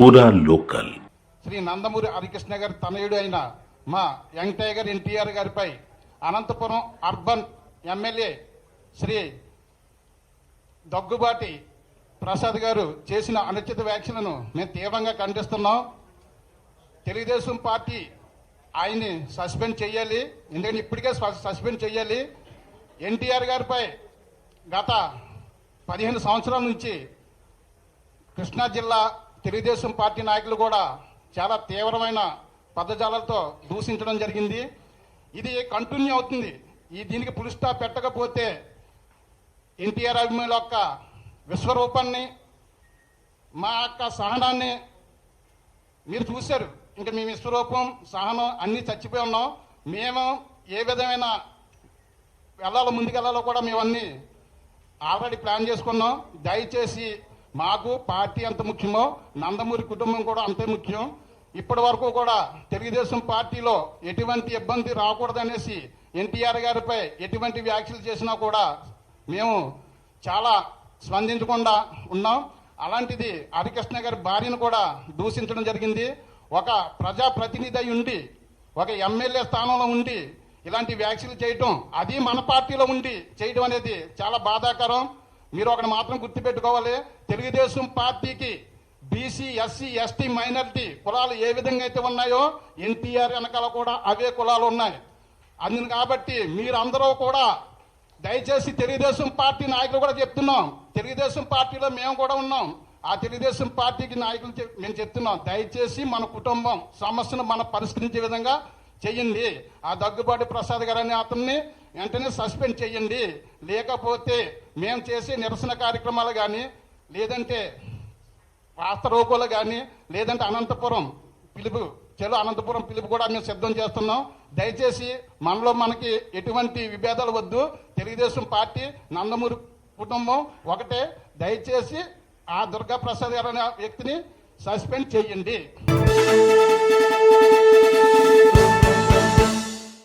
పూరా లోకల్. శ్రీ నందమూరి హరికృష్ణ గారి తనయుడు అయిన మా యంగ్ టైగర్ ఎన్టీఆర్ గారిపై అనంతపురం అర్బన్ ఎమ్మెల్యే శ్రీ దగ్గుబాటి ప్రసాద్ గారు చేసిన అనుచిత వ్యాఖ్యలను మేము తీవ్రంగా ఖండిస్తున్నాం. తెలుగుదేశం పార్టీ ఆయన్ని సస్పెండ్ చేయాలి, ఎందుకంటే ఇప్పటికే సస్పెండ్ చేయాలి. ఎన్టీఆర్ గారిపై గత 15 సంవత్సరాల నుంచి కృష్ణా జిల్లా తెలుగుదేశం పార్టీ నాయకులు కూడా చాలా తీవ్రమైన పదజాలతో దూషించడం జరిగింది. ఇది కంటిన్యూ అవుతుంది. దీనికి పులి స్టాప్ పెట్టకపోతే ఎన్టీఆర్ అభిమానుల యొక్క విశ్వరూపాన్ని, మా యొక్క సహనాన్ని మీరు చూశారు. ఇంకా మీ విశ్వరూపం, సహనం అన్నీ చచ్చిపోయి ఉన్నాం. మేము ఏ విధమైన వెళ్ళాలో, ముందుకెళ్ళాలో కూడా మేము అన్నీ ఆల్రెడీ ప్లాన్ చేసుకున్నాం. దయచేసి మాకు పార్టీ ఎంత ముఖ్యమో నందమూరి కుటుంబం కూడా అంతే ముఖ్యం. ఇప్పటి వరకు కూడా తెలుగుదేశం పార్టీలో ఎటువంటి ఇబ్బంది రాకూడదనేసి ఎన్టీఆర్ గారిపై ఎటువంటి వ్యాఖ్యలు చేసినా కూడా మేము చాలా స్పందించకుండా ఉన్నాం. అలాంటిది హరికృష్ణ గారి భార్యను కూడా దూషించడం జరిగింది. ఒక ప్రజాప్రతినిధి అయి ఉండి, ఒక ఎమ్మెల్యే స్థానంలో ఉండి ఇలాంటి వ్యాఖ్యలు చేయటం, అది మన పార్టీలో ఉండి చేయడం అనేది చాలా బాధాకరం. మీరు ఒకటి మాత్రం గుర్తుపెట్టుకోవాలి, తెలుగుదేశం పార్టీకి బీసీ, ఎస్సీ, ఎస్టీ, మైనారిటీ కులాలు ఏ విధంగా అయితే ఉన్నాయో ఎన్టీఆర్ వెనకాల కూడా అవే కులాలు ఉన్నాయి. అందును కాబట్టి మీరందరూ కూడా దయచేసి తెలుగుదేశం పార్టీ నాయకులు కూడా చెప్తున్నాం, తెలుగుదేశం పార్టీలో మేము కూడా ఉన్నాం. ఆ తెలుగుదేశం పార్టీకి నాయకులు మేము చెప్తున్నాం, దయచేసి మన కుటుంబం సమస్యను మనం పరిష్కరించే విధంగా చెయ్యండి. ఆ దగ్గుబాటి ప్రసాద్ గారు అనే అతన్ని వెంటనే సస్పెండ్ చేయండి. లేకపోతే మేము చేసే నిరసన కార్యక్రమాలు కానీ, లేదంటే రాష్ట్రోకోలు కానీ, లేదంటే అనంతపురం పిలుపు, చెలో అనంతపురం పిలుపు కూడా మేము సిద్ధం చేస్తున్నాం. దయచేసి మనలో మనకి ఎటువంటి విభేదాలు వద్దు. తెలుగుదేశం పార్టీ, నందమూరి కుటుంబం ఒకటే. దయచేసి ఆ దుర్గా ప్రసాద్ గారు అనే వ్యక్తిని సస్పెండ్ చేయండి.